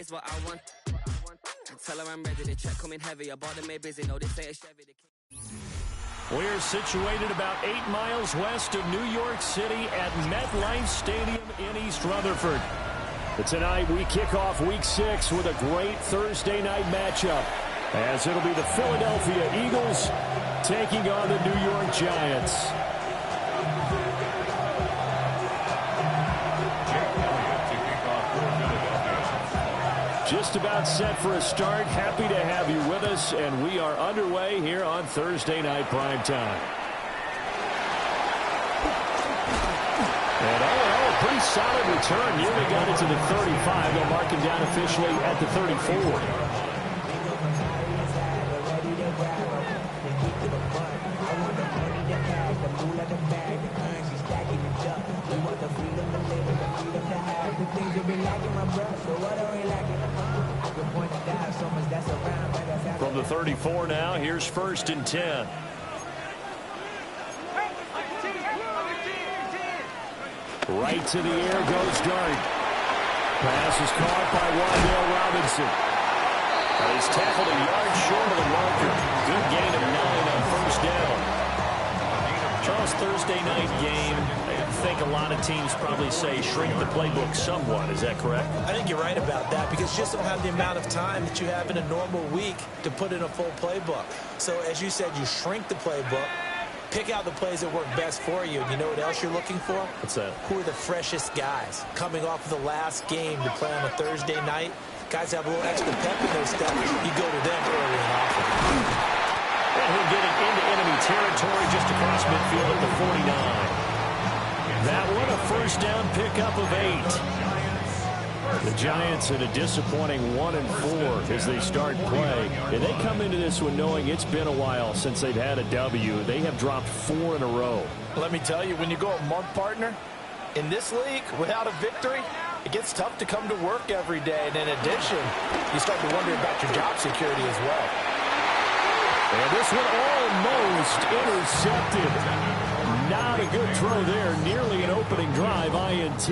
is what I want. Tell her I'm ready. The check coming heavy. I bought them made busy. No, this ain't a Chevy. We're situated about 8 miles west of New York City at MetLife Stadium in East Rutherford. But tonight we kick off Week 6 with a great Thursday night matchup, as it'll be the Philadelphia Eagles taking on the New York Giants. Just about set for a start. Happy to have you with us, and we are underway here on Thursday Night Primetime. And oh, pretty solid return. Nearly got it to the 35. They'll mark him down officially at the 34. From the 34 now, here's 1st and 10. Right to the air goes Dart. Pass is caught by Wan'Dale Robinson. He's tackled a yard short of the marker. Good gain of 9 on 1st down. Charles, Thursday night game, I think a lot of teams probably say shrink the playbook somewhat. Is that correct? I think you're right about that, because you just don't have the amount of time that you have in a normal week to put in a full playbook. So as you said, you shrink the playbook, pick out the plays that work best for you. And you know what else you're looking for? What's that? Who are the freshest guys coming off of the last game to play on a Thursday night? Guys have a little extra pep in their step. You go to them early and often. And he'll get it into enemy territory just across midfield at the 49. That one, a 1st down pickup of 8. The Giants in a disappointing 1-4 as they start play. And they come into this one knowing it's been a while since they've had a W. They have dropped 4 in a row. Let me tell you, when you go a month, partner, in this league, without a victory, it gets tough to come to work every day. And in addition, you start to wonder about your job security as well. And this one almost intercepted. Not a good throw there. Nearly an opening drive, INT.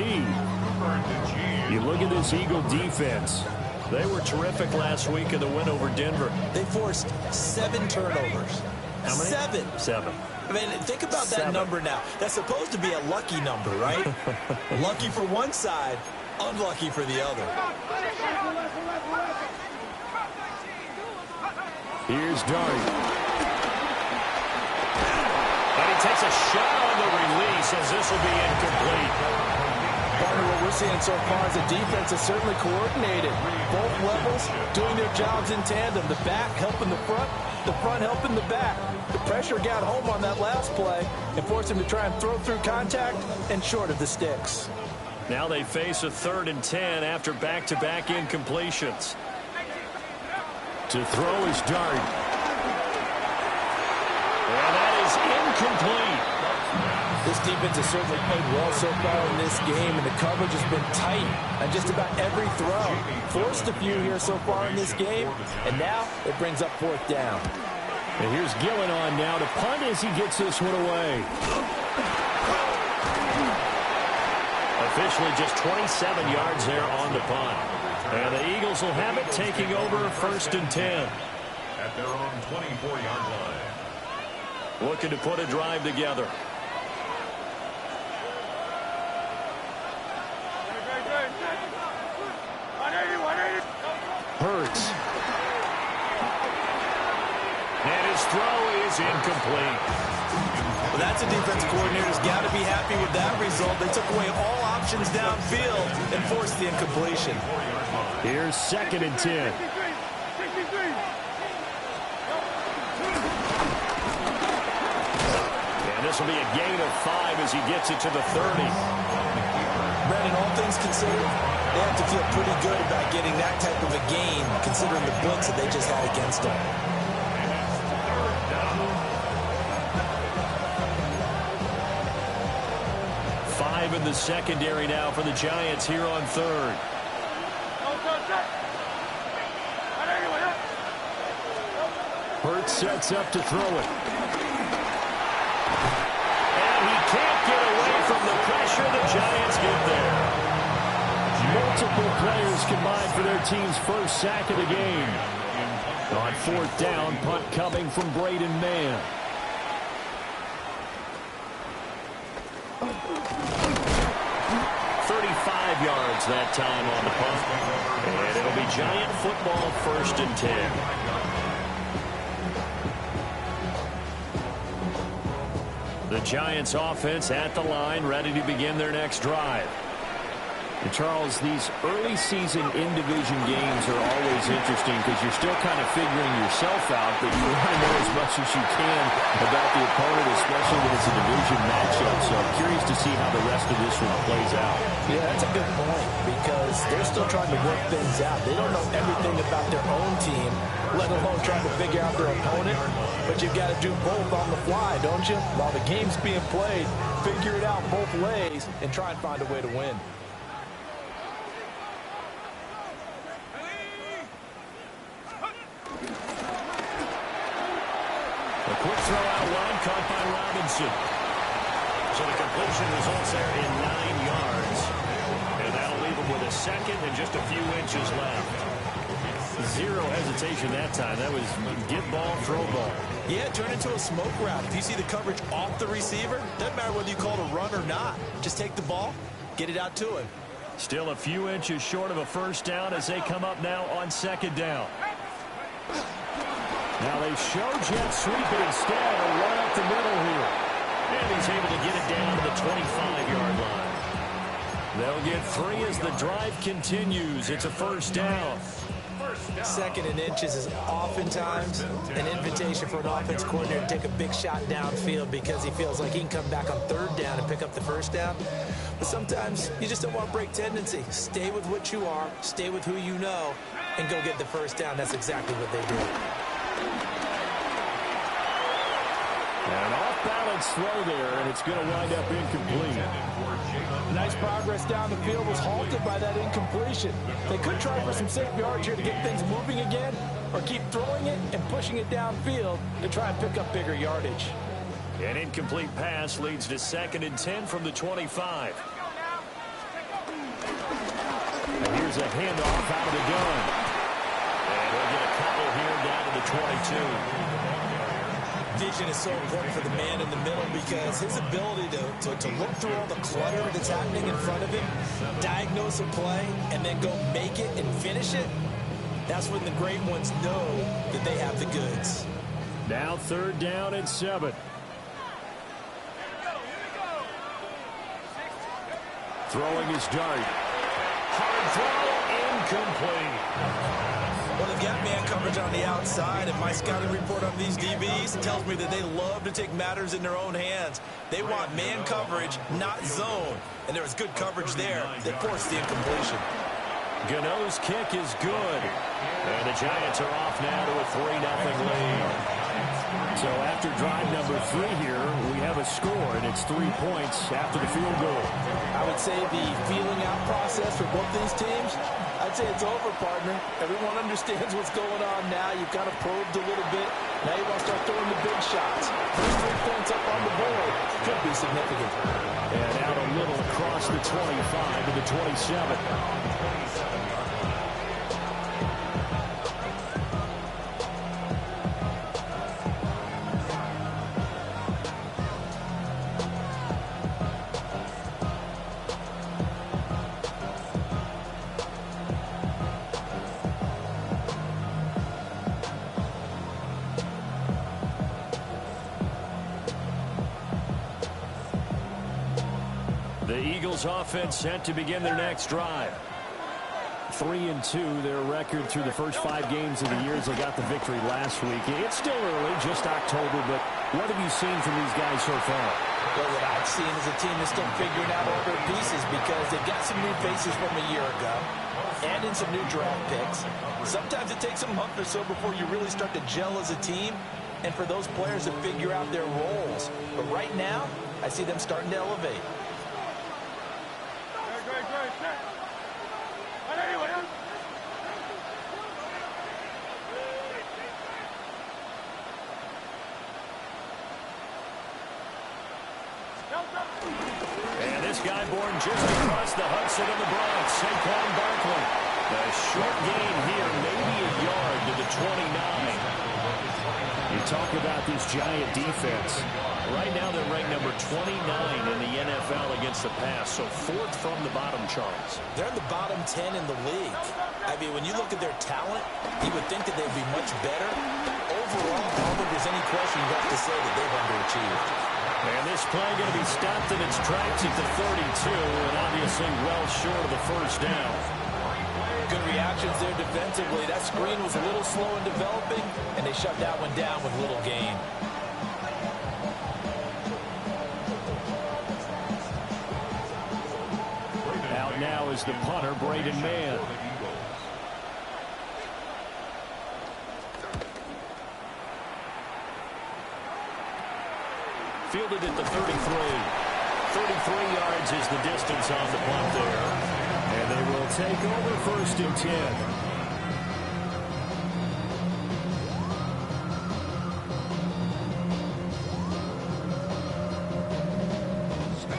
You look at this Eagle defense. They were terrific last week in the win over Denver. They forced 7 turnovers. How many? 7. I mean, think about that number now. That's supposed to be a lucky number, right? Lucky for one side, unlucky for the other. Here's Dart. And he takes a shot on the release as this will be incomplete. Partner, what we're seeing so far is the defense is certainly coordinated. Both levels doing their jobs in tandem. The back helping the front helping the back. The pressure got home on that last play and forced him to try and throw through contact and short of the sticks. Now they face a 3rd and 10 after back-to-back incompletions. To throw is Dart. And that is incomplete. This defense has certainly played well so far in this game, and the coverage has been tight on just about every throw. Forced a few here so far in this game, and now it brings up 4th down. And here's Gillen on now to punt as he gets this one away. Officially just 27 yards there on the punt. And the Eagles will have it, taking over 1st and 10. At their own 24-yard line. Looking to put a drive together. Hurts. And his throw is incomplete. Well, that's a defense coordinator's got to be happy with that result. They took away all options downfield and forced the incompletion. Here's 2nd and 10. And this will be a gain of 5 as he gets it to the 30. Brandon, all things considered, they have to feel pretty good about getting that type of a gain, considering the blitz that they just had against them. Five in the secondary now for the Giants here on 3rd. Hurts sets up to throw it. And he can't get away from the pressure. The Giants get there. Multiple players combined for their team's first sack of the game. On fourth down, punt coming from Braden Mann. Yards that time on the punt. And it'll be Giant football, 1st and 10. The Giants offense at the line, ready to begin their next drive. And Charles, these early season in-division games are always interesting because you're still kind of figuring yourself out, but you want to know as much as you can about the opponent, especially when it's a division matchup. So I'm curious to see how the rest of this one plays out. Yeah, that's a good point because they're still trying to work things out. They don't know everything about their own team, let alone trying to figure out their opponent. But you've got to do both on the fly, don't you? While the game's being played, figure it out both ways and try and find a way to win. A quick throw out wide, caught by Robinson. So the completion results there in 9 yards. And that'll leave him with a second and just a few inches left. Zero hesitation that time. That was get ball, throw ball. Yeah, turn into a smoke route. If you see the coverage off the receiver, doesn't matter whether you call it a run or not. Just take the ball, get it out to him. Still a few inches short of a first down as they come up now on 2nd down. Now they show jet sweep it instead, a run up the middle here. And he's able to get it down to the 25-yard line. They'll get 3 as the drive continues. It's a first down. 2nd and inches is oftentimes an invitation for an offense coordinator to take a big shot downfield because he feels like he can come back on 3rd down and pick up the first down. But sometimes you just don't want to break tendency. Stay with what you are, stay with who you know, and go get the first down. That's exactly what they did. An off-balance throw there, and it's going to wind up incomplete. Nice progress down the field was halted by that incompletion. They could try for some safe yards here to get things moving again, or keep throwing it and pushing it downfield to try and pick up bigger yardage. An incomplete pass leads to 2nd and 10 from the 25. And here's a handoff out of the gun. And they'll get a couple here down to the 22. Vision is so important for the man in the middle because his ability to look through all the clutter that's happening in front of him, diagnose a play, and then go make it and finish it, that's when the great ones know that they have the goods. Now 3rd down and 7. Throwing his dart. Hard throw, incomplete. Well, they've got man coverage on the outside, and my scouting report on these DBs tells me that they love to take matters in their own hands. They want man coverage, not zone. And there was good coverage there that forced the incompletion. Gano's kick is good. And the Giants are off now to a 3-0 lead. So after drive number 3 here, we have a score, and it's 3 points after the field goal. I would say the feeling out process for both these teams, I'd say it's over, partner. Everyone understands what's going on now. You've kind of probed a little bit. Now you want to start throwing the big shots. First 3 points up on the board could be significant. And out a little across the 25 to the 27. The Eagles offense set to begin their next drive. 3-2, their record through the first 5 games of the year as they got the victory last week. It's still early, just October, but what have you seen from these guys so far? Well, what I've seen is a team that's still figuring out all their pieces because they've got some new faces from a year ago and in some new draft picks. Sometimes it takes a month or so before you really start to gel as a team and for those players to figure out their roles. But right now, I see them starting to elevate. this guy born just across the Hudson in the Bronx, Saquon Barkley. A short gain here, maybe a yard to the 29. You talk about this Giant defense. Right now they're ranked number 29 in the NFL against the pass, so fourth from the bottom, Charles. They're in the bottom 10 in the league. I mean, when you look at their talent, you would think that they'd be much better. Overall, I don't think there's any question you have to say that they've underachieved. And this play going to be stopped in its tracks at the 32, and obviously well short of the first down. Good reactions there defensively. That screen was a little slow in developing, and they shut that one down with little gain. Out now is the punter, Braden Mann. Fielded at the 33. 33 yards is the distance on the punt there. And they will take over first and 10.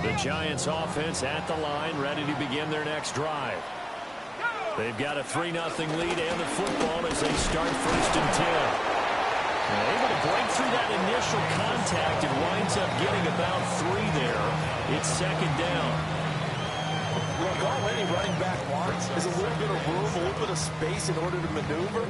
The Giants offense at the line, ready to begin their next drive. They've got a 3-0 lead and the football as they start first and 10. Able to break through that initial contact and winds up getting about 3 there. It's second down. Look, all any running back wants is a little bit of room, a little bit of space in order to maneuver.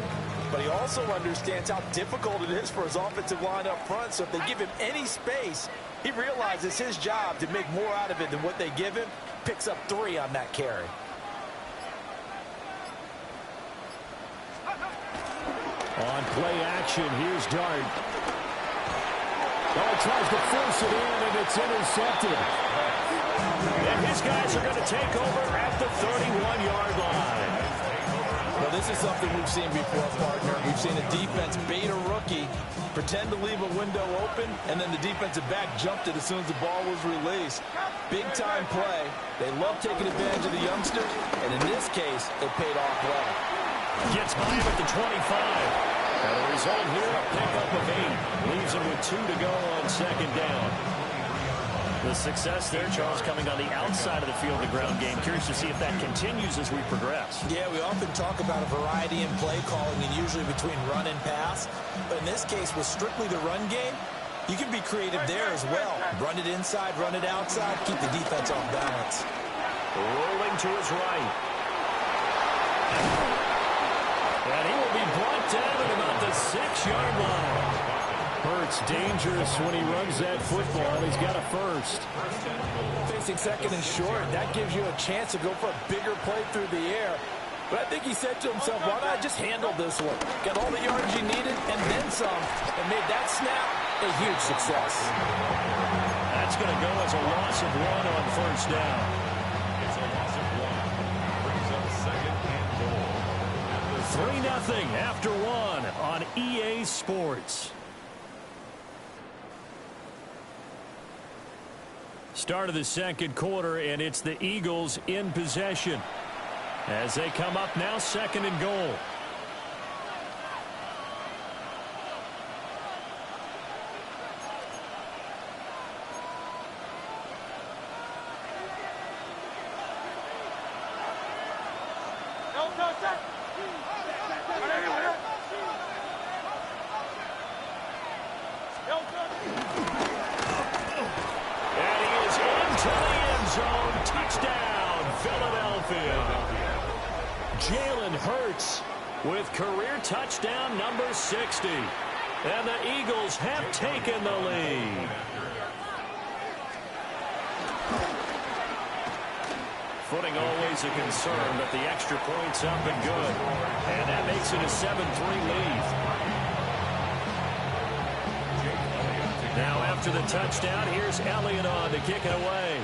But he also understands how difficult it is for his offensive line up front. So if they give him any space, he realizes his job to make more out of it than what they give him. Picks up 3 on that carry. On play action, here's Dart. Oh, tries to force it in, and it's intercepted. And his guys are going to take over at the 31-yard line. Well, this is something we've seen before, partner. We've seen a defense bait a rookie, pretend to leave a window open, and then the defensive back jumped it as soon as the ball was released. Big-time play. They love taking advantage of the youngster, and in this case, it paid off well. Gets by him at the 25. And the result here, a pickup of 8. Leaves him with 2 to go on second down. The success there, Charles, coming on the outside of the field, the ground game. Curious to see if that continues as we progress. Yeah, we often talk about a variety in play calling and usually between run and pass. But in this case, with strictly the run game, you can be creative there as well. Run it inside, run it outside, keep the defense off balance. Rolling to his right. And he will be brought down at about the 6-yard line. Hurts dangerous when he runs that football. He's got a first. Facing second and short, that gives you a chance to go for a bigger play through the air. But I think he said to himself, why not just handle this one? Got all the yards you needed and then some, and made that snap a huge success. That's going to go as a loss of 1 on first down. It's a loss of 1. Brings up second and goal. 3-0 after 1 on EA Sports. Start of the second quarter, and it's the Eagles in possession as they come up now, second and goal. Jalen Hurts with career touchdown number 60. And the Eagles have taken the lead. Footing always a concern, but the extra point's up and good. And that makes it a 7-3 lead. Now after the touchdown, here's Elliott on to kick it away.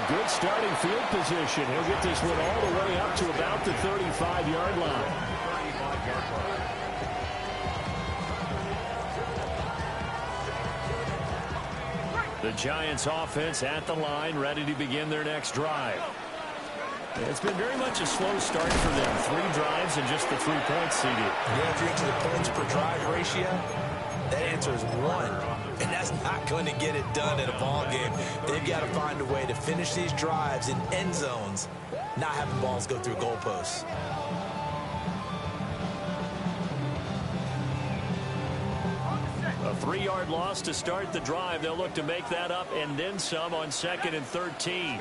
Good starting field position. He'll get this one all the way up to about the 35-yard line. The Giants offense at the line, ready to begin their next drive. It's been very much a slow start for them. 3 drives and just the 3 points seeded. Yeah, if you're into the points per drive ratio, that answer is 1. And that's not going to get it done in a ball game. They've got to find a way to finish these drives in end zones, not having balls go through goalposts. A 3-yard loss to start the drive. They'll look to make that up and then some on 2nd and 13.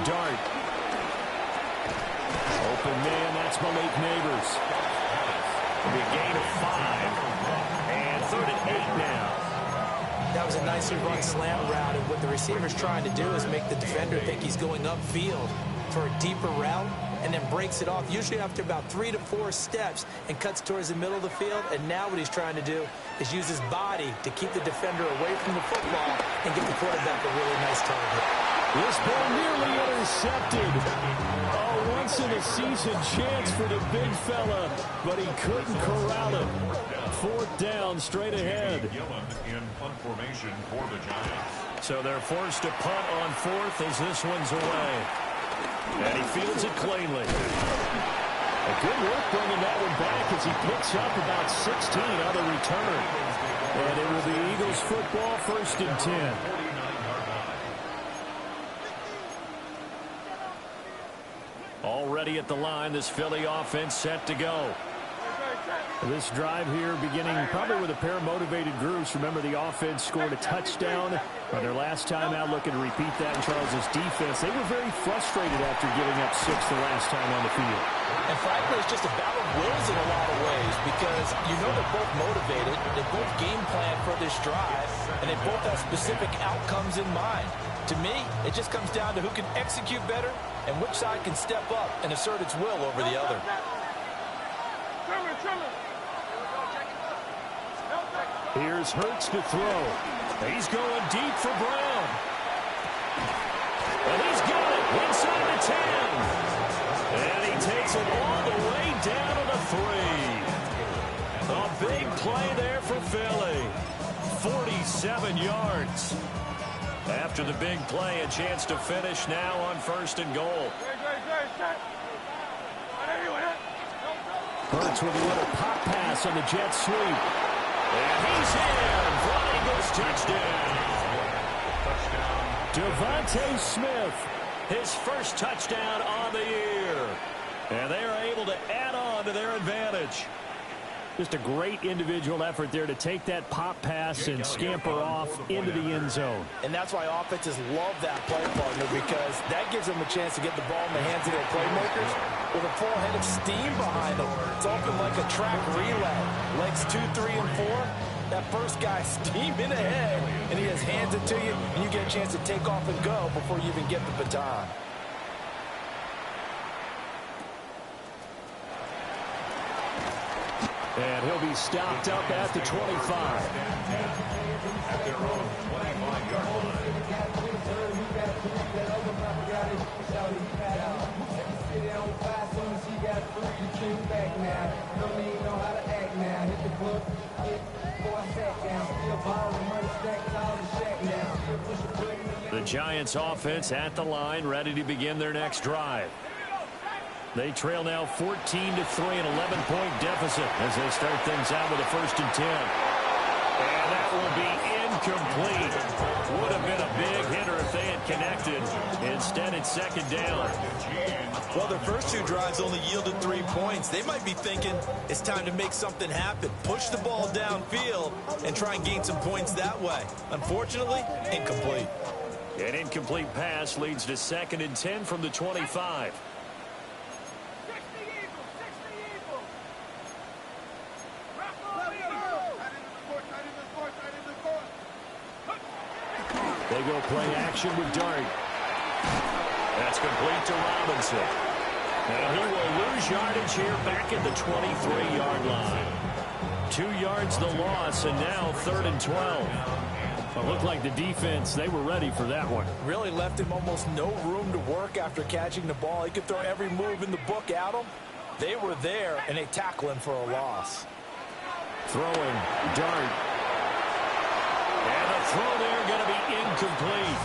Dart. Open man, that's Malik Neighbors. It'll be a gain of 5. And 3rd and 8 now. That was a nicely run slant route, and what the receiver's trying to do is make the defender think he's going upfield for a deeper route, and then breaks it off, usually after about 3 to 4 steps, and cuts towards the middle of the field. And now what he's trying to do is use his body to keep the defender away from the football and get the quarterback a really nice target. This ball nearly intercepted. A once-in-a-season chance for the big fella, but he couldn't corral it. 4th down, straight ahead. Gillen in punt formation for the Giants. So they're forced to punt on 4th as this one's away. And he fields it cleanly. A good work bringing that one back as he picks up about 16 on the return. And it will be Eagles football, 1st and 10. Already at the line, this Philly offense set to go. This drive here beginning probably with a pair of motivated groups. Remember, the offense scored a touchdown on their last time out, looking to repeat that in Charles' defense. They were very frustrated after giving up 6 the last time on the field. And frankly, it's just a battle of wills in a lot of ways, because you know they're both motivated, they both game plan for this drive, and they both have specific outcomes in mind. To me, it just comes down to who can execute better and which side can step up and assert its will over the other. Here's Hurts to throw. He's going deep for Brown. And he's got it inside the 10. And he takes it all the way down to the 3. A big play there for Philly. 47 yards. After the big play, a chance to finish now on 1st and goal. Hurts with a little pop pass on the jet sweep. And he's in for an Eagles touchdown. Devontae Smith, his first touchdown on the year. And they are able to add on to their advantage. Just a great individual effort there to take that pop pass and scamper off into the end zone. And that's why offenses love that play partner, because that gives them a chance to get the ball in the hands of their playmakers with a full head of steam behind them. It's open like a track relay. Legs 2, 3, and 4. That first guy steaming ahead, and he just hands it to you, and you get a chance to take off and go before you even get the baton. And he'll be stopped up at the 25. At their own 25-yard line. The Giants offense at the line, ready to begin their next drive. They trail now 14-3, an 11-point deficit as they start things out with a 1st and 10. And that will be incomplete. Would have been a big hitter if they had connected. Instead, it's 2nd down. Well, their first 2 drives only yielded 3 points. They might be thinking it's time to make something happen. Push the ball downfield and try and gain some points that way. Unfortunately, incomplete. An incomplete pass leads to 2nd and 10 from the 25. They go play action with Dart. That's complete to Robinson. Now he will lose yardage here back at the 23-yard line. 2 yards the loss, and now 3rd and 12. It looked like the defense, they were ready for that one. Really left him almost no room to work after catching the ball. He could throw every move in the book at him. They were there, and they tackle him for a loss. Throwing, Dart. And the throw there going to be incomplete.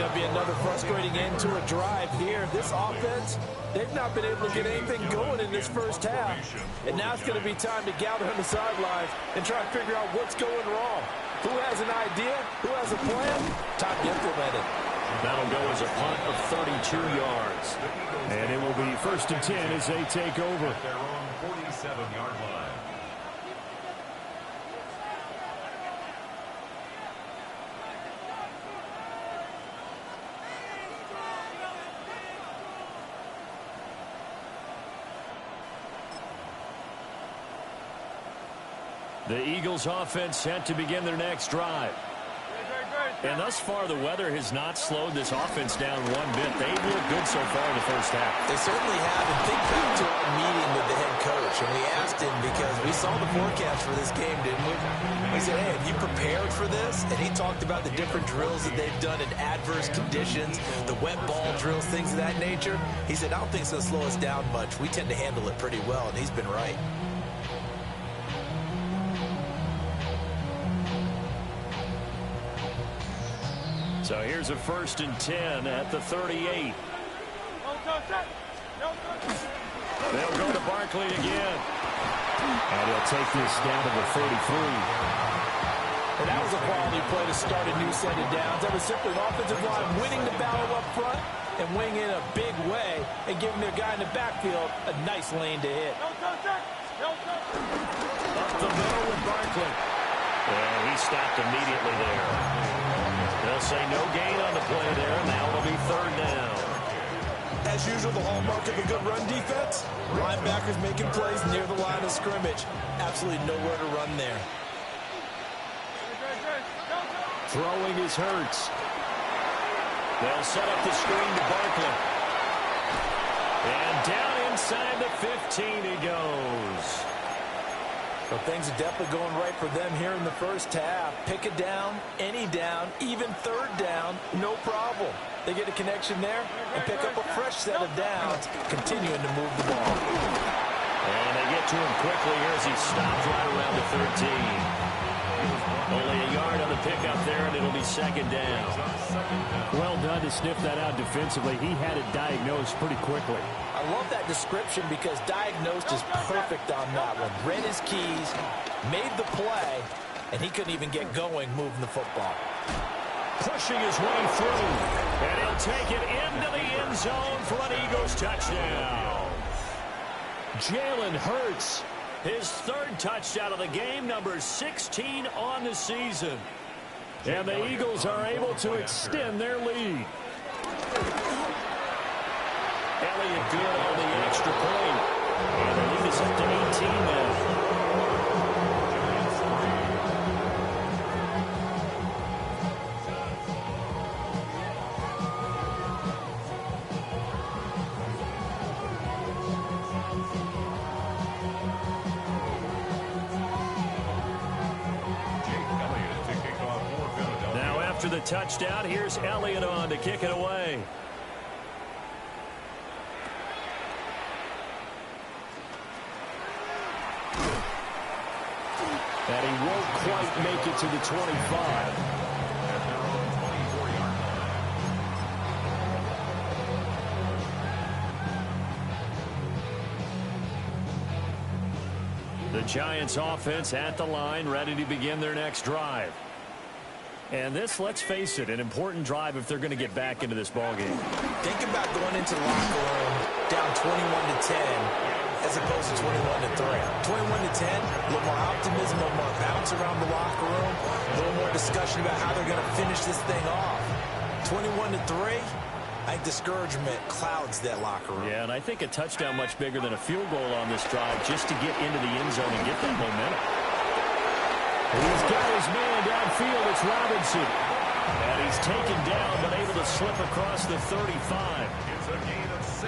going to be another frustrating end to a drive here. This offense, they've not been able to get anything going in this first half. And now it's going to be time to gather on the sidelines and try to figure out what's going wrong. Who has an idea? Who has a plan? Time to implement it. That'll go as a punt of 32 yards. And it will be 1st and 10 as they take over. At their own 47-yard line. The Eagles offense set to begin their next drive. And thus far, the weather has not slowed this offense down one bit. They've looked good so far in the first half. They certainly have. And think back to our meeting with the head coach. And we asked him because we saw the forecast for this game, didn't we? We said, hey, have you prepared for this? And he talked about the different drills that they've done in adverse conditions, the wet ball drills, things of that nature. He said, I don't think it's going to slow us down much. We tend to handle it pretty well, and he's been right. So here's a 1st and 10 at the 38. They'll go to Barkley again. And he'll take this down to the 33. And that was a quality play to start a new set of downs. That was simply an offensive line winning the battle up front and winning in a big way and giving their guy in the backfield a nice lane to hit. Up the middle with Barkley. And he stopped immediately there. They'll say no gain on the play there, and now it'll be 3rd down. As usual, the hallmark of a good run defense, linebackers making plays near the line of scrimmage. Absolutely nowhere to run there. Throwing is Hurts. They'll set up the screen to Barkley. And down inside the 15 he goes. Well, things are definitely going right for them here in the first half. Pick a down, any down, even 3rd down, no problem. They get a connection there and pick up a fresh set of downs, continuing to move the ball. And they get to him quickly here as he stopped right around the 13. Only a yard on the pickup there, and it'll be 2nd down. Well done to sniff that out defensively. He had it diagnosed pretty quickly. I love that description because diagnosed is perfect on that one. Read his keys, made the play, and he couldn't even get going moving the football. Pushing his way through, and he'll take it into the end zone for an Eagles touchdown. Jalen Hurts, his 3rd touchdown of the game, number 16 on the season. And the Eagles are able to extend their lead. Elliott good on the extra point. And the lead is up to 18 now. Now after the touchdown, here's Elliott on to kick it away. And he won't quite make it to the 25. The Giants offense at the line, ready to begin their next drive. And this, let's face it, an important drive if they're going to get back into this ballgame. Think about going into the locker room down 21-10 as opposed to 21-3. 21-10, a little more optimism, a little more bounce around the locker room, a little more discussion about how they're going to finish this thing off. 21-3, I think discouragement clouds that locker room. Yeah, and I think a touchdown much bigger than a field goal on this drive just to get into the end zone and get that momentum. He's got his man downfield. It's Robinson. And he's taken down but able to slip across the 35.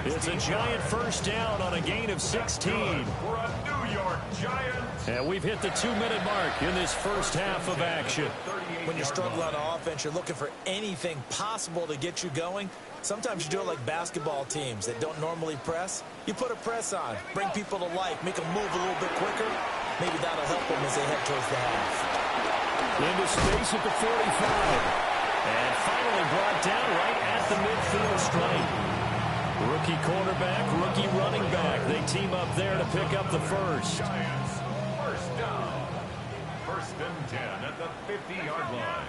It's a Giant first down on a gain of 16. For a New York Giants. And we've hit the 2-minute mark in this first half of action. When you're struggling on offense, you're looking for anything possible to get you going. Sometimes you do it like basketball teams that don't normally press. You put a press on, bring people to life, make them move a little bit quicker. Maybe that'll help them as they head towards the half. Into space at the 45. And finally brought down right at the midfield stripe. Rookie quarterback, rookie running back. They team up there to pick up the first. Giants, first down. First and 10 at the 50-yard line.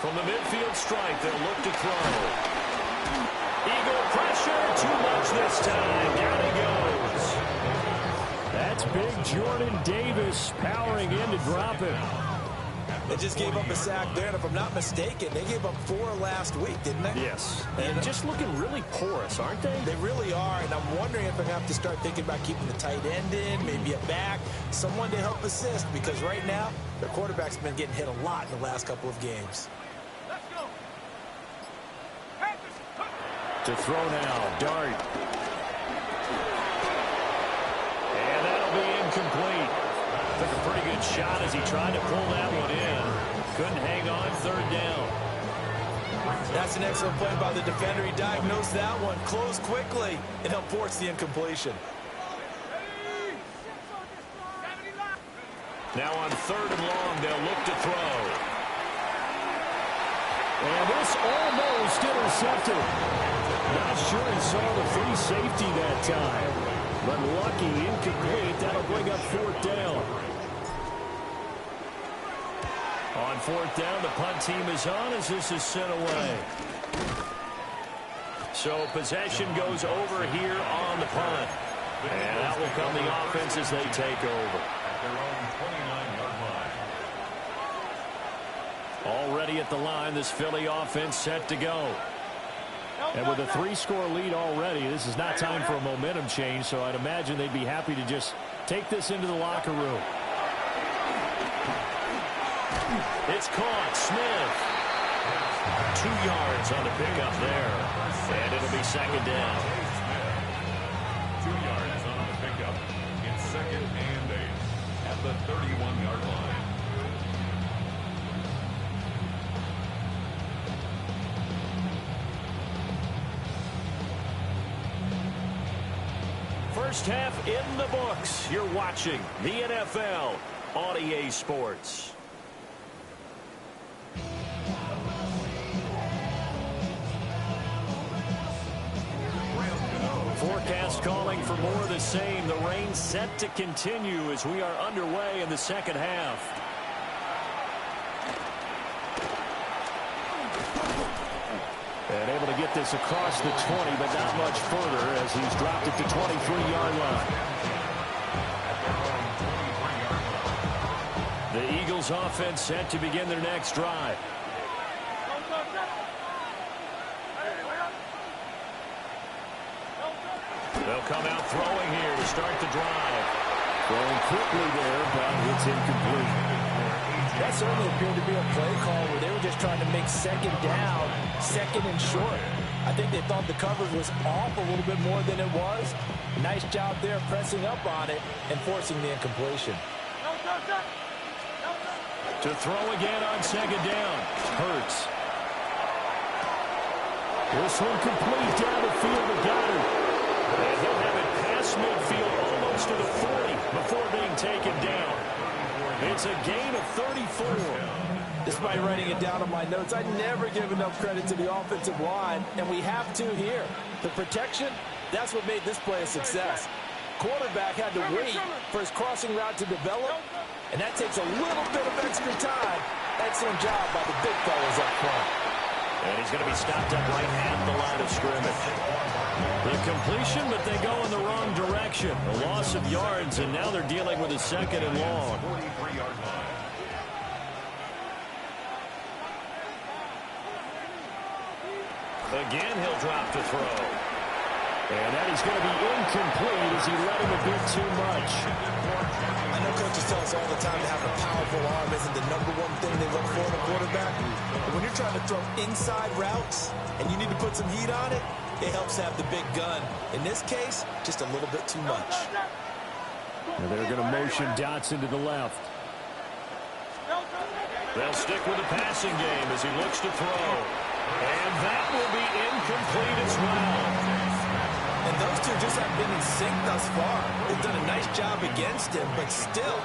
From the midfield stripe, they'll look to throw. Eagle pressure, too much this time. Down he goes. That's big Jordan Davis powering in to drop him. They just gave up a sack there, and if I'm not mistaken, they gave up 4 last week, didn't they? Yes. And just looking really porous, aren't they? They really are, and I'm wondering if I'm going to have to start thinking about keeping the tight end in, maybe a back, someone to help assist, because right now, their quarterback's been getting hit a lot in the last couple of games. To throw now, Dart. And that'll be incomplete. Took a pretty good shot as he tried to pull that one in. Couldn't hang on, third down. That's an excellent play by the defender. He diagnosed that one, closed quickly, and helped force the incompletion. Now on third and long, they'll look to throw. And this almost intercepted. Not sure he saw the free safety that time. But lucky, incomplete. That'll bring up fourth down. On fourth down, the punt team is on as this is sent away. So possession goes over here on the punt. And that will come the offense as they take over. At their own 29-yard line. Already at the line, this Philly offense set to go. And with a 3-score lead already, this is not time for a momentum change, so I'd imagine they'd be happy to just take this into the locker room. It's caught. Smith. 2 yards on the pickup there. And it'll be second down. 2 yards on the pickup. It's second and 8 at the 31-yard line. First half in the books. You're watching the NFL on EA Sports. Forecast calling for more of the same. The rain set to continue as we are underway in the second half. And able to get this across the 20, but not much further as he's dropped it to 23-yard line. The Eagles offense set to begin their next drive. They'll come out throwing here to start the drive. Throwing quickly there, but it's incomplete. That certainly appeared to be a play call where they were just trying to make second down, second and short. I think they thought the coverage was off a little bit more than it was. Nice job there pressing up on it and forcing the incompletion. To throw again on second down. Hurts. This one complete down the field to Goddard. And he'll have it past midfield almost to the 40 before being taken down. It's a gain of 34. Despite writing it down on my notes, I never give enough credit to the offensive line, and we have to here. The protection, that's what made this play a success. Quarterback had to wait for his crossing route to develop, and that takes a little bit of extra time. Excellent job by the big fellas up front. And he's going to be stopped up right at the line of scrimmage. The completion, but they go in the wrong direction. A loss of yards, and now they're dealing with a second and long. 43-yard line. Again, he'll drop to throw. And that is going to be incomplete as he let him a bit too much. I know coaches tell us all the time that having a powerful arm isn't the number one thing they look for in a quarterback. But when you're trying to throw inside routes and you need to put some heat on it, it helps have the big gun. In this case, just a little bit too much. And they're going to motion Dotson to the left. They'll stick with the passing game as he looks to throw. And that will be incomplete as well. And those two just haven't been in sync thus far. They've done a nice job against him, but still,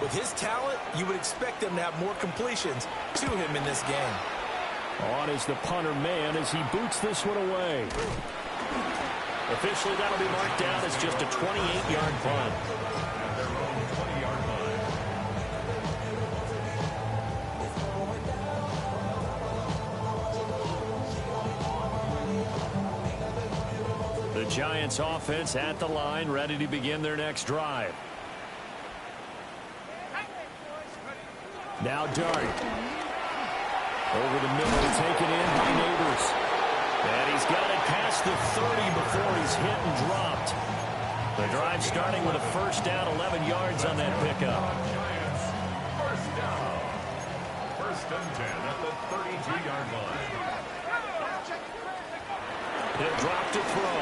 with his talent, You would expect them to have more completions to him in this game. On is the punter man as he boots this one away. Officially, that'll be marked down as just a 28-yard punt. At their own 20-yard line. The Giants offense at the line, ready to begin their next drive. Now Dart. Over the middle, taken in by Neighbors. And he's got it past the 30 before he's hit and dropped. The drive starting with a first down, 11 yards on that pickup. Giants, first down. First and 10 at the 32-yard line. He'll drop to throw.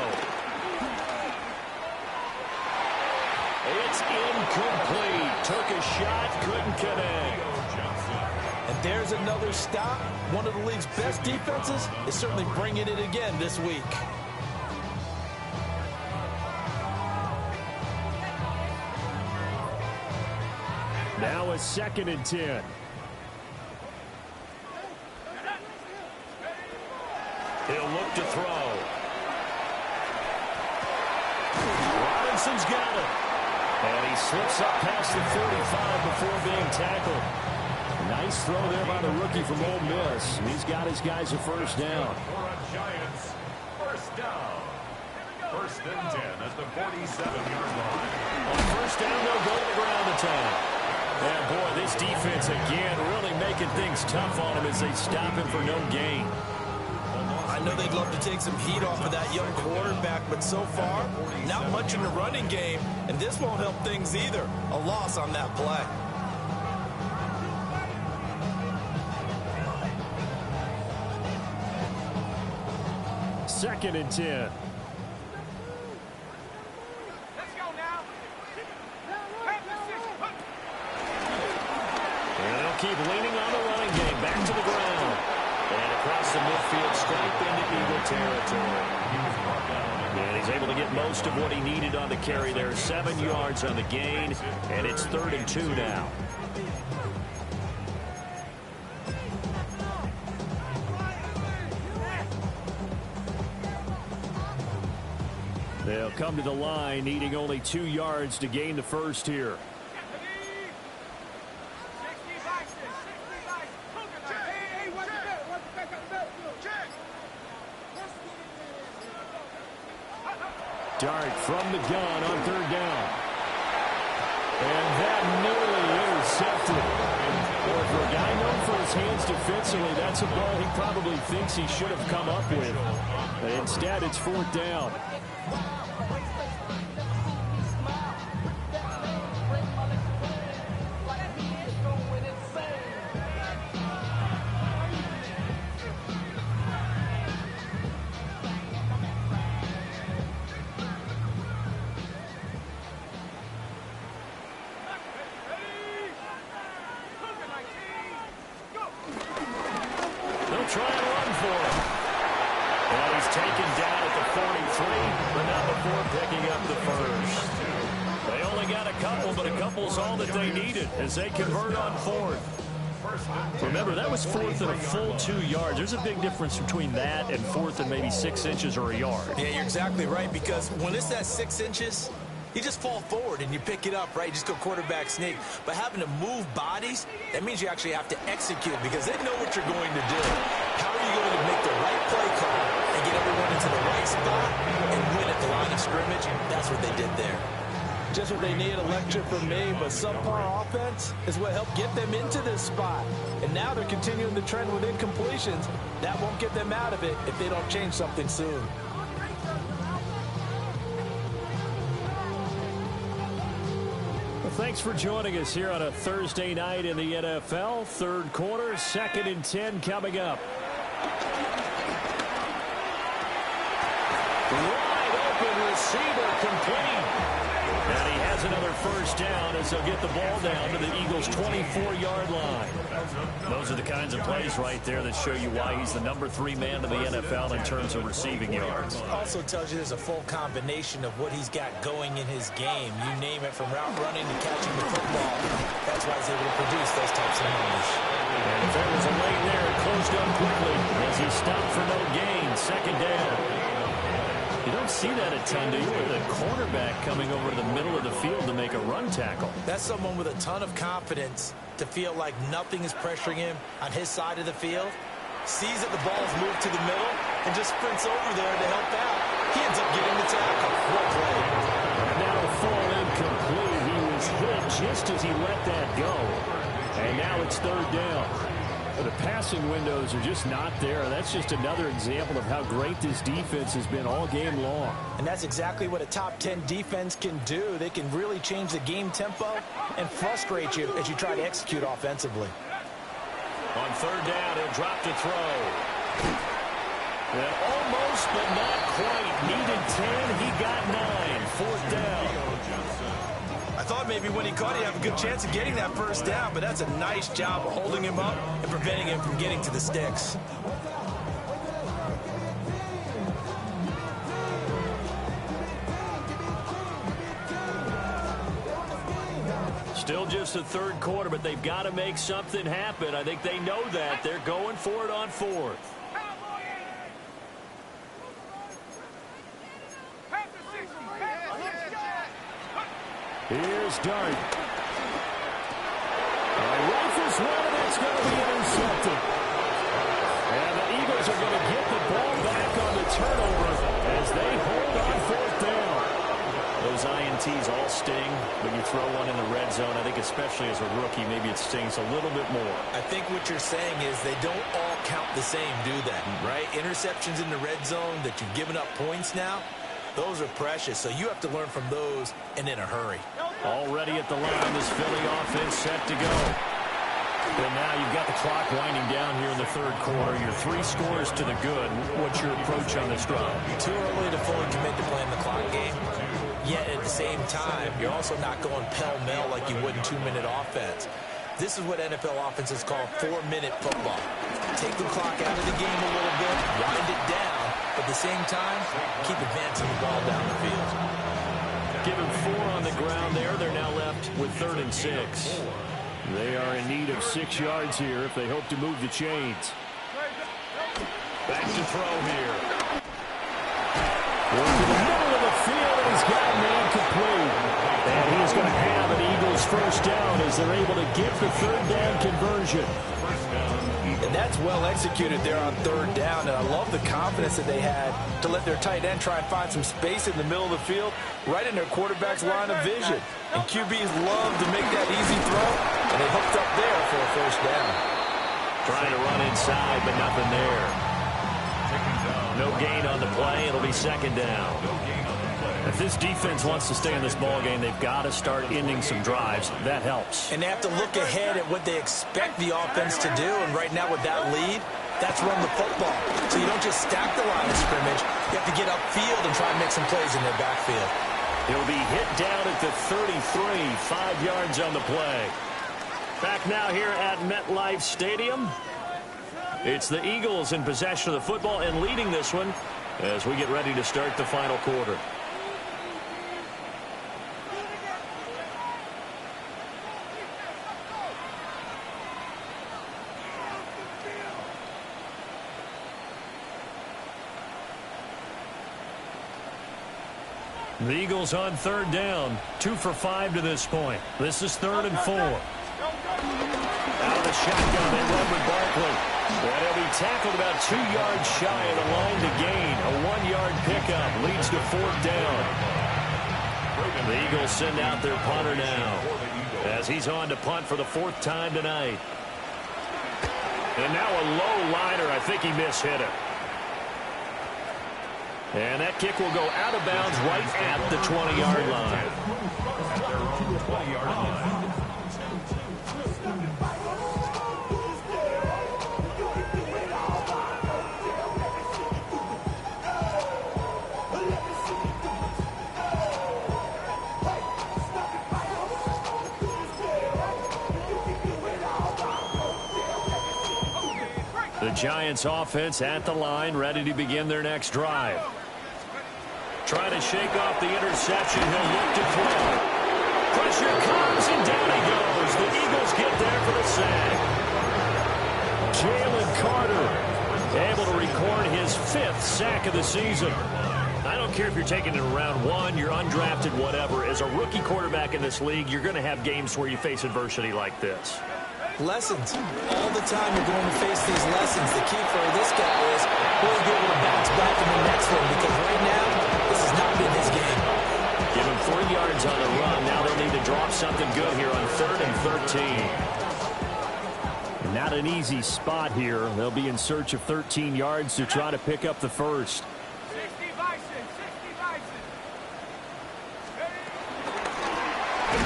It's incomplete. Took a shot, couldn't connect. And there's another stop. One of the league's best defenses is certainly bringing it again this week. Now a 2nd and 10. He'll look to throw. Robinson's got it. And he slips up past the 45 before being tackled. Nice throw there by the rookie from Ole Miss. He's got his guys a first down. For a Giants, first down. First and 10 at the 47-yard line. On first down, they'll go to the ground attack. And boy, this defense again really making things tough on him as they stop him for no gain. I know they'd love to take some heat off of that young quarterback, but so far, not much in the running game, and this won't help things either. A loss on that play. Second and 10. Let's go now. And they'll keep leaning on the running game. Back to the ground. And across the midfield, stripe into Eagle territory. And he's able to get most of what he needed on the carry there. 7 yards on the gain, and it's 3rd and 2 now. They'll come to the line, needing only 2 yards to gain the first here. Dart from the gun on 3rd down. And that nearly intercepted. And boy, for a guy known for his hands defensively, that's a ball he probably thinks he should have come up with. But instead, it's 4th down. Try and run for it. And he's taken down at the 43, but not before picking up the first. They only got a couple, but a couple's all that they needed as they convert on 4th. Remember, that was 4th and a full 2 yards. There's a big difference between that and 4th and maybe 6 inches or a yard. Yeah, you're exactly right, because when it's at 6 inches, you just fall forward and you pick it up, right? You just go quarterback sneak. But having to move bodies, that means you actually have to execute because they know what you're going to do. How are you going to make the right play call and get everyone into the right spot and win at the line of scrimmage? That's what they did there. Just what they need, a lecture from me, but subpar offense is what helped get them into this spot. And now they're continuing the trend with incompletions. That won't get them out of it if they don't change something soon. Thanks for joining us here on a Thursday night in the NFL. 3rd quarter, 2nd and 10 coming up. Wide open receiver complete. And he has There's another first down as they'll get the ball down to the Eagles' 24-yard line. Those are the kinds of plays right there that show you why he's the number 3 man in the NFL in terms of receiving yards. Also tells you there's a full combination of what he's got going in his game. You name it, from route running to catching the football. That's why he's able to produce those types of numbers. And if there was a lane there, it closed up quickly as he stopped for no gain. Second down. You don't see that a ton, do you? With a cornerback coming over to the middle of the field to make a run tackle. That's someone with a ton of confidence to feel like nothing is pressuring him on his side of the field. Sees that the ball's moved to the middle and just sprints over there to help out. He ends up getting the tackle. What play? Now the fall incomplete. He was hit just as he let that go. And now it's third down. The passing windows are just not there. That's just another example of how great this defense has been all game long. And that's exactly what a top 10 defense can do. They can really change the game tempo and frustrate you as you try to execute offensively. On third down, he'll drop to throw. And almost, but not quite. Needed 10. He got 9. Fourth down. I thought maybe when he caught it, he'd have a good chance of getting that first down, but that's a nice job of holding him up and preventing him from getting to the sticks. Still just the third quarter, but they've got to make something happen. I think they know that. They're going for it on fourth. Here's Dart. Rifles one, and it's going to be intercepted. And the Eagles are going to get the ball back on the turnover as they hold on fourth down. Those INTs all sting when you throw one in the red zone. I think especially as a rookie, maybe it stings a little bit more. I think what you're saying is they don't all count the same, do they? Right? Interceptions in the red zone that you've given up points now, those are precious. So you have to learn from those and in a hurry. Already at the line, this Philly offense set to go. And now you've got the clock winding down here in the third quarter. You're 3 scores to the good. What's your approach on this drive? Too early to fully commit to playing the clock game. Yet at the same time, you're also not going pell-mell like you would in 2-minute offense. This is what NFL offenses call 4-minute football. Take the clock out of the game a little bit, wind it down, but at the same time, keep advancing the ball down the field. Given 4 on the ground there, they're now left with 3rd and 6. They are in need of 6 yards here if they hope to move the chains. Back to throw here. Into the middle of the field, and he's got an incomplete. And he is going to have an Eagles first down as they're able to get the 3rd down conversion. And that's well executed there on 3rd down. And I love the confidence that they had to let their tight end try and find some space in the middle of the field, right in their quarterback's line of vision. And QBs love to make that easy throw, and they hooked up there for a first down. Trying to run inside, but nothing there. No gain on the play. It'll be 2nd down. If this defense wants to stay in this ball game, they've got to start ending some drives. That helps. And they have to look ahead at what they expect the offense to do. And right now with that lead, that's run the football. So you don't just stack the line of scrimmage. You have to get upfield and try and make some plays in their backfield. He'll be hit down at the 33, 5 yards on the play. Back now here at MetLife Stadium. It's the Eagles in possession of the football and leading this one as we get ready to start the final quarter. The Eagles on 3rd down, 2 for 5 to this point. This is 3rd and 4. Out of the shotgun, they run with Barkley. And he'll be tackled about 2 yards shy of the line to gain. A 1-yard pickup leads to 4th down. The Eagles send out their punter now as he's on to punt for the 4th time tonight. And now a low liner. I think he mishit it. And that kick will go out of bounds right at the 20-yard line. At their own 20-yard line. Giants offense at the line, ready to begin their next drive. Trying to shake off the interception. He'll look to throw. Pressure comes, and down he goes. The Eagles get there for the sack. Jalen Carter able to record his 5th sack of the season. I don't care if you're taking it in round 1, you're undrafted, whatever. As a rookie quarterback in this league, you're going to have games where you face adversity like this. Lessons. All the time you're going to face these lessons. The key for this guy is will he be able to bounce back in the next one, because right now, this has not been his game. Give him 3 yards on the run. Now they'll need to drop something good here on 3rd and 13. Not an easy spot here. They'll be in search of 13 yards to try to pick up the first. 60 Bison, 60 Bison.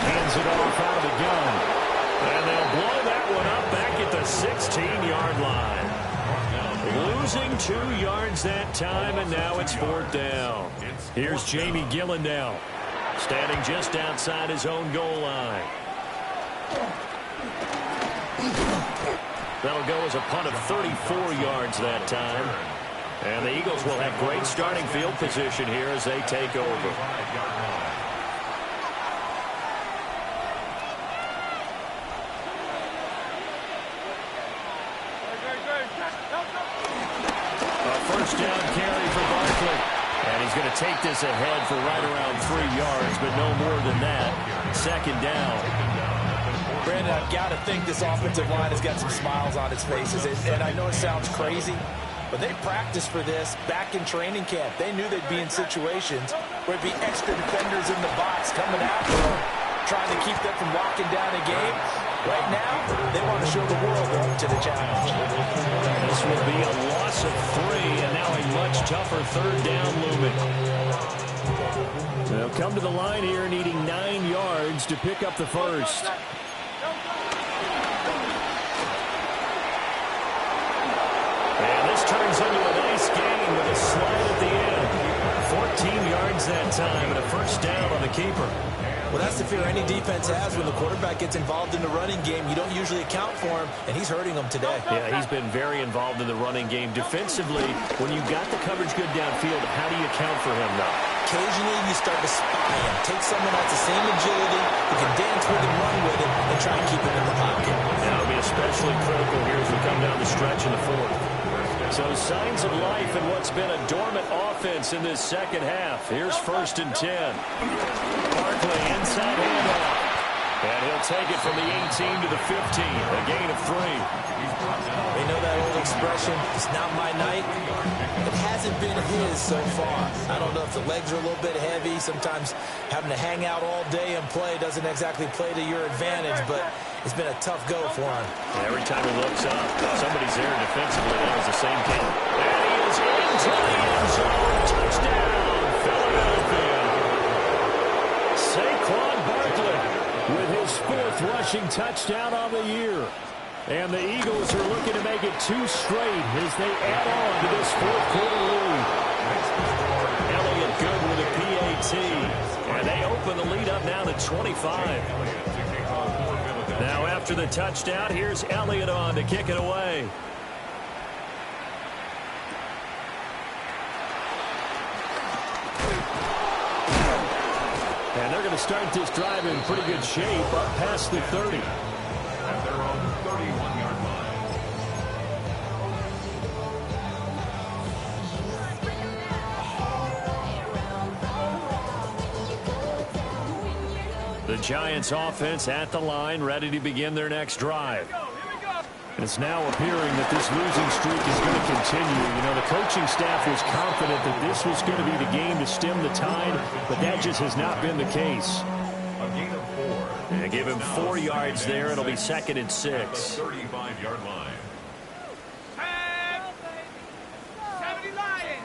Hands it off out of the gun. And they'll blow that one up back at the 16-yard line. Losing 2 yards that time, and now it's 4th down. Here's Jamie Gillen now, standing just outside his own goal line. That'll go as a punt of 34 yards that time. And the Eagles will have great starting field position here as they take over. A first down carry for Barkley. And he's going to take this ahead for right around 3 yards, but no more than that. 2nd down. Brandon, I've got to think this offensive line has got some smiles on its faces. And I know it sounds crazy, but they practiced for this back in training camp. They knew they'd be in situations where it'd be extra defenders in the box coming after them, trying to keep them from locking down a game. Right now, they want to show the world they're up to the challenge. This will be a loss of 3, and now a much tougher 3rd down looming. They'll come to the line here needing 9 yards to pick up the first. And this turns into a nice game with a slide at the end. 14 yards that time and a first down on the keeper. Well, that's the fear any defense has when the quarterback gets involved in the running game. You don't usually account for him, and he's hurting them today. Yeah, he's been very involved in the running game. Defensively, when you got the coverage good downfield, how do you account for him now? Occasionally, you start to spy him. Take someone that's the same agility, who can dance with him, run with him, and try and keep him in the pocket. And it'll be especially critical here as we come down the stretch in the 4th. So signs of life in what's been a dormant offense in this second half. Here's 1st and 10. Barkley inside handoff. And he'll take it from the 18 to the 15. A gain of 3. They know that old expression, it's not my night. It hasn't been his so far. I don't know if the legs are a little bit heavy. Sometimes having to hang out all day and play doesn't exactly play to your advantage, but it's been a tough go for him. Every time he looks up, somebody's there defensively. That was the same game. And he is into the end zone. Touchdown, Philadelphia. Saquon Barkley with his 4th rushing touchdown on the year. And the Eagles are looking to make it 2 straight as they add on to this 4th quarter lead. Elliott good with a PAT. And they open the lead up now to 25. Now after the touchdown, here's Elliott on to kick it away. And they're going to start this drive in pretty good shape up past the 30. At their own 31-yard line. The Giants offense at the line, ready to begin their next drive. And it's now appearing that this losing streak is going to continue. You know, the coaching staff was confident that this was going to be the game to stem the tide, but that just has not been the case. A gain of 4. And give him 4 yards there. It'll be 2nd and 6. 35-yard line. 70 Lions.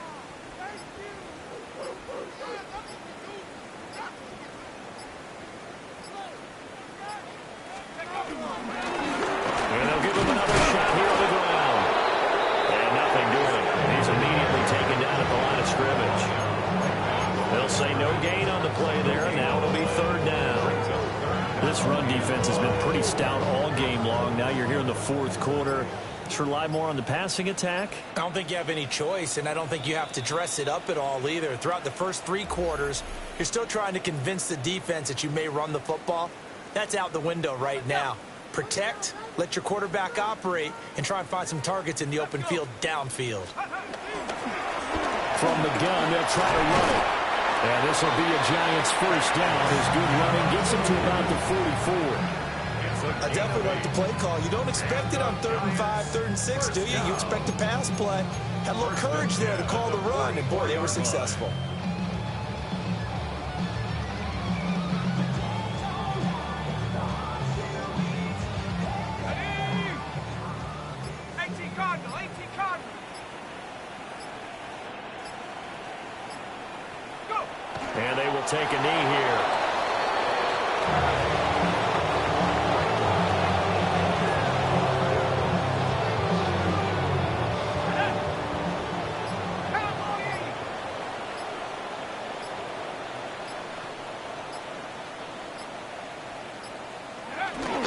And they'll give him another shot here on the ground. And nothing doing. He's immediately taken down at the line of scrimmage. They'll say no gain on the play there. Now it'll be 3rd down. This run defense has been pretty stout all game long. Now you're here in the 4th quarter. Bucs rely more on the passing attack? I don't think you have any choice, and I don't think you have to dress it up at all either. Throughout the first 3 quarters, you're still trying to convince the defense that you may run the football. That's out the window right now. Protect, let your quarterback operate, and try and find some targets in the open field downfield. From the gun, they'll try to run it. And this will be a Giants first down. His good running gets him to about the 44. I definitely like the play call. You don't expect it on 3rd and 5, 3rd and 6, do you? You expect a pass play. Had a little courage there to call the run, and boy, they were successful. And they will take a knee here.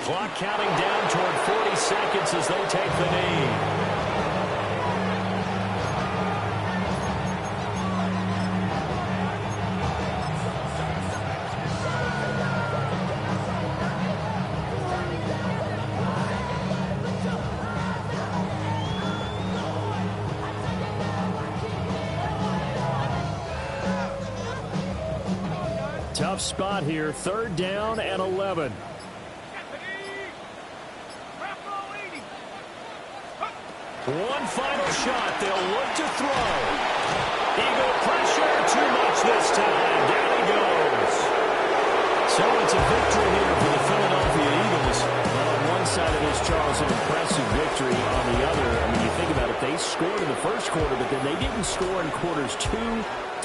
Clock counting down toward 40 seconds as they take the knee. Tough spot here, 3rd down and 11. One final shot. They'll look to throw. Eagle pressure. Too much this time. Down he goes. So it's a victory here for the Philadelphia Eagles. Well, on one side of this, Charles, an impressive victory. On the other, I mean, you think about it, they scored in the first quarter, but then they didn't score in quarters 2